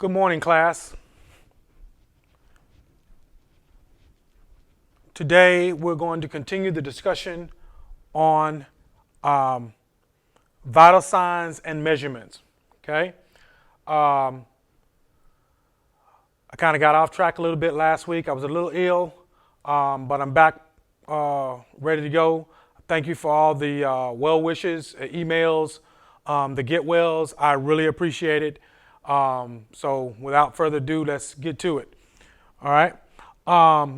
Good morning, class. Today we're going to continue the discussion on vital signs and measurements. Okay. I kind of got off track a little bit last week. I was a little ill, but I'm back ready to go. Thank you for all the well wishes, emails, the get wells. I really appreciate it. So without further ado, let's get to it. All right.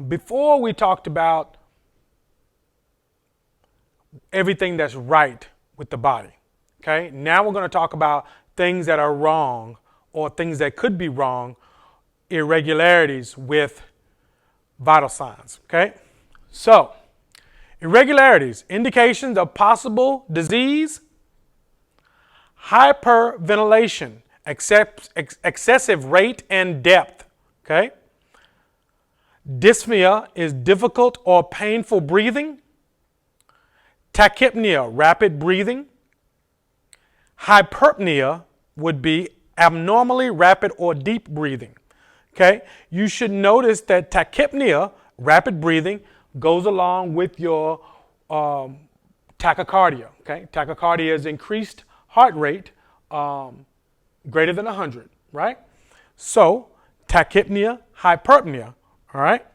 Before we talked about everything that's right with the body. Okay. Now we're going to talk about things that are wrong or things that could be wrong, irregularities with vital signs. Okay. So irregularities, indications of possible disease, hyperventilation, excessive rate and depth. Okay. Dyspnea is difficult or painful breathing. Tachypnea, rapid breathing. Hyperpnea would be abnormally rapid or deep breathing. Okay. You should notice that tachypnea, rapid breathing, goes along with your tachycardia. Okay. Tachycardia is increased heart rate greater than 100, right? So tachypnea, hyperpnea, all right?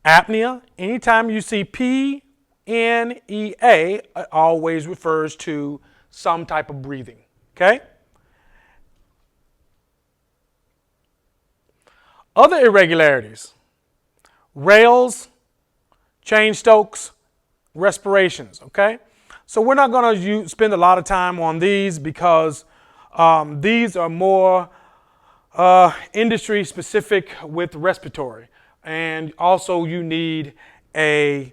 Apnea, anytime you see P-N-E-A, it always refers to some type of breathing, okay? Other irregularities, rales, chain stokes, respirations, okay? So we're not going to spend a lot of time on these because these are more industry specific with respiratory. And also you need a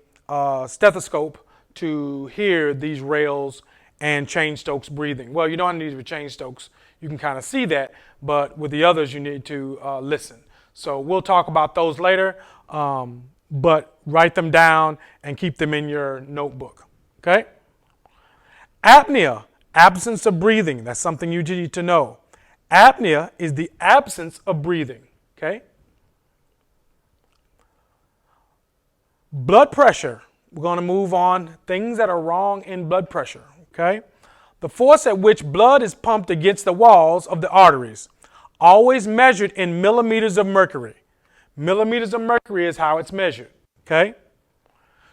stethoscope to hear these rales and chain stokes breathing. Well, you don't need to be chain stokes. You can kind of see that, but with the others you need to listen. So we'll talk about those later, but write them down and keep them in your notebook, okay? Apnea, absence of breathing. That's something you need to know. Apnea is the absence of breathing, okay? Blood pressure. We're going to move on. Things that are wrong in blood pressure, okay? The force at which blood is pumped against the walls of the arteries, always measured in millimeters of mercury. Millimeters of mercury is how it's measured, okay?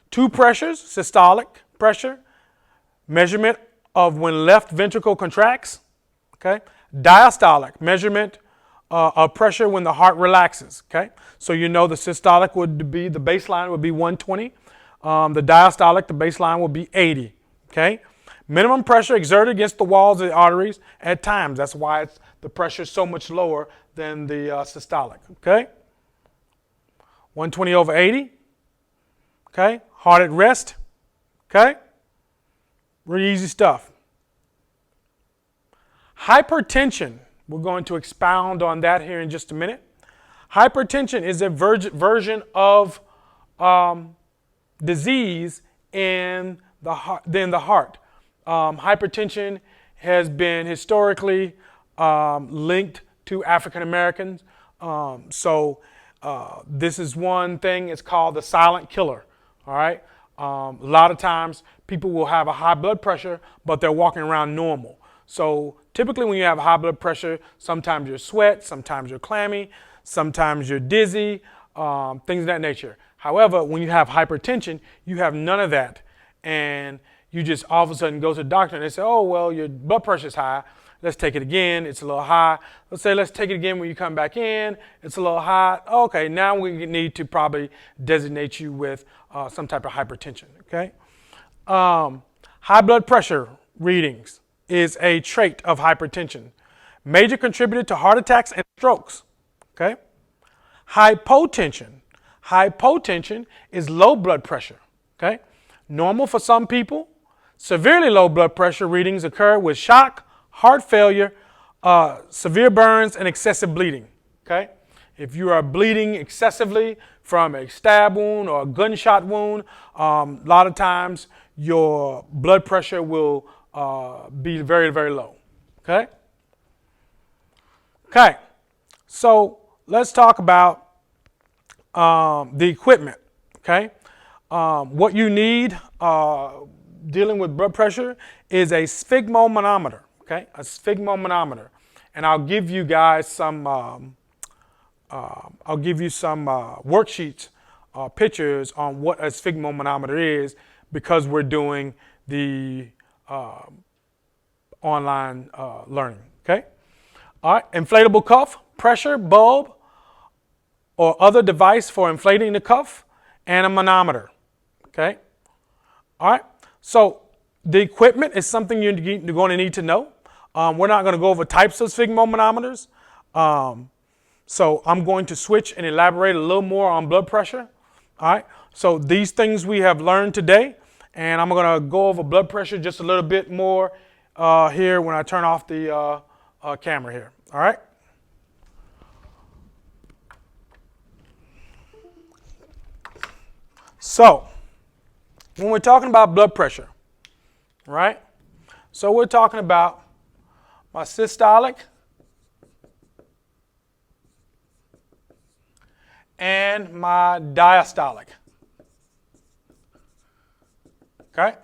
Two pressures, systolic pressure, measurement of when left ventricle contracts, okay? Diastolic, measurement of pressure when the heart relaxes, okay? So you know the systolic would be, the baseline would be 120. The diastolic, the baseline would be 80, okay? Minimum pressure exerted against the walls of the arteries at times. That's why the pressure is so much lower than the systolic, okay? 120 over 80, okay? Heart at rest, okay? Really easy stuff. Hypertension, we're going to expound on that here in just a minute. Hypertension is a version of disease in the heart. Hypertension has been historically linked to African Americans. This is one thing, it's called the silent killer, all right? A lot of times people will have a high blood pressure, but they're walking around normal. So typically when you have high blood pressure, sometimes you're sweat, sometimes you're clammy, sometimes you're dizzy, things of that nature. However, when you have hypertension, you have none of that. And you just all of a sudden go to the doctor and they say, oh, well, your blood pressure is high. Let's take it again. It's a little high. Let's take it again when you come back in. It's a little high. Okay, now we need to probably designate you with some type of hypertension, okay? High blood pressure readings is a trait of hypertension. Major contributor to heart attacks and strokes, okay? Hypotension. Hypotension is low blood pressure, okay? Normal for some people. Severely low blood pressure readings occur with shock, heart failure, severe burns, and excessive bleeding, okay? If you are bleeding excessively from a stab wound or a gunshot wound, a lot of times your blood pressure will be very, very low, okay? Okay, so let's talk about the equipment. Okay, what you need dealing with blood pressure is a sphygmomanometer. Okay, a sphygmomanometer, and I'll give you guys some. Worksheets, pictures on what a sphygmomanometer is because we're doing the online learning. Okay. All right. Inflatable cuff, pressure, bulb, or other device for inflating the cuff, and a manometer. Okay. All right. So the equipment is something you're going to need to know. We're not going to go over types of sphygmomanometers. So I'm going to switch and elaborate a little more on blood pressure. All right. So these things we have learned today, and I'm going to go over blood pressure just a little bit more here when I turn off the camera here. All right. So when we're talking about blood pressure, right? So we're talking about my systolic and my diastolic. Okay?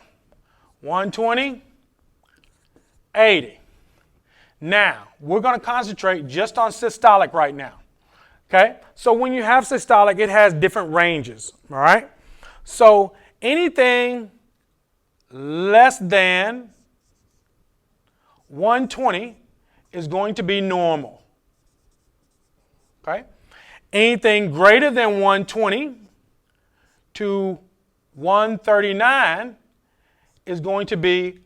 120, 80. Now, we're going to concentrate just on systolic right now. Okay? So when you have systolic, it has different ranges. All right? So anything less than 120 is going to be normal. Okay? Anything greater than 120 to 139 is going to be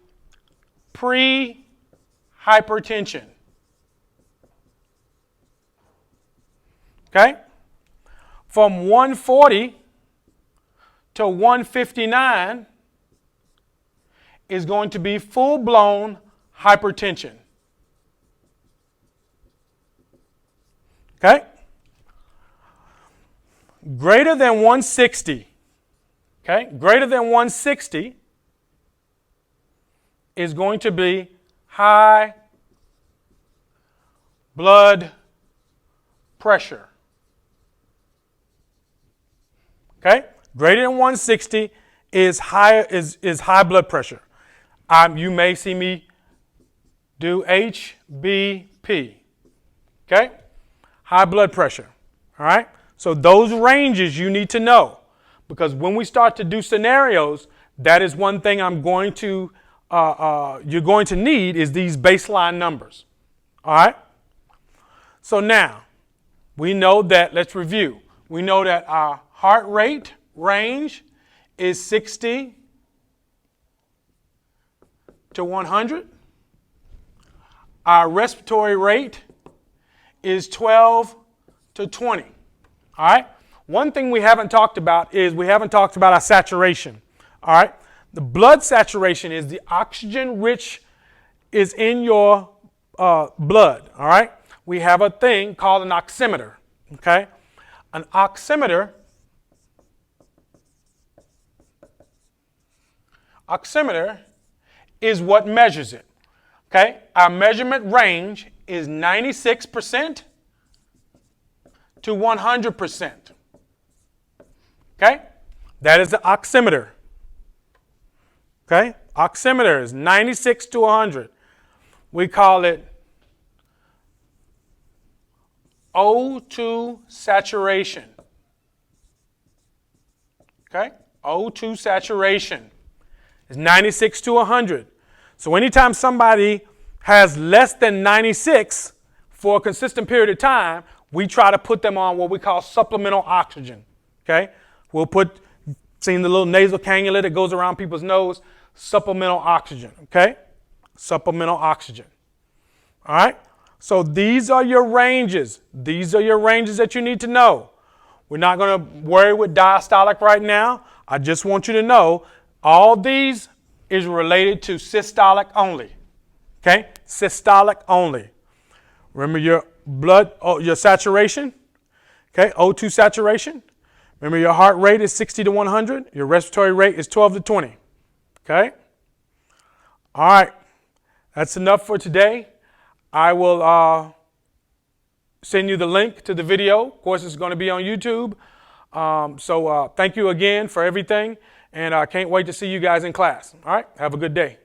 pre-hypertension. Okay? From 140 to 159 is going to be full-blown hypertension. Okay? Greater than 160, okay? Greater than 160 is going to be high blood pressure. Okay? Greater than 160 is high blood pressure. You may see me do HBP. Okay? High blood pressure. All right? So those ranges you need to know, because when we start to do scenarios, that is one thing you're going to need is these baseline numbers. All right? So now, we know that, let's review. We know that our heart rate range is 60 to 100. Our respiratory rate is 12 to 20. All right? One thing we haven't talked about is we haven't talked about our saturation. All right? The blood saturation is the oxygen rich is in your blood. All right? We have a thing called an oximeter. Okay? An oximeter is what measures it. Okay? Our measurement range is 96% to 100%. Okay? That is the oximeter. Okay? Oximeter is 96 to 100. We call it O2 saturation. Okay? O2 saturation is 96 to 100. So anytime somebody has less than 96 for a consistent period of time, we try to put them on what we call supplemental oxygen. Okay? We'll seen the little nasal cannula that goes around people's nose, supplemental oxygen. Okay? Supplemental oxygen. All right? So these are your ranges. These are your ranges that you need to know. We're not going to worry with diastolic right now. I just want you to know all these is related to systolic only. Okay? Systolic only. Remember your your saturation. Okay? O2 saturation. Remember your heart rate is 60 to 100. Your respiratory rate is 12 to 20. Okay? All right. That's enough for today. I will send you the link to the video. Of course, it's going to be on YouTube. So thank you again for everything, and I can't wait to see you guys in class. All right, have a good day.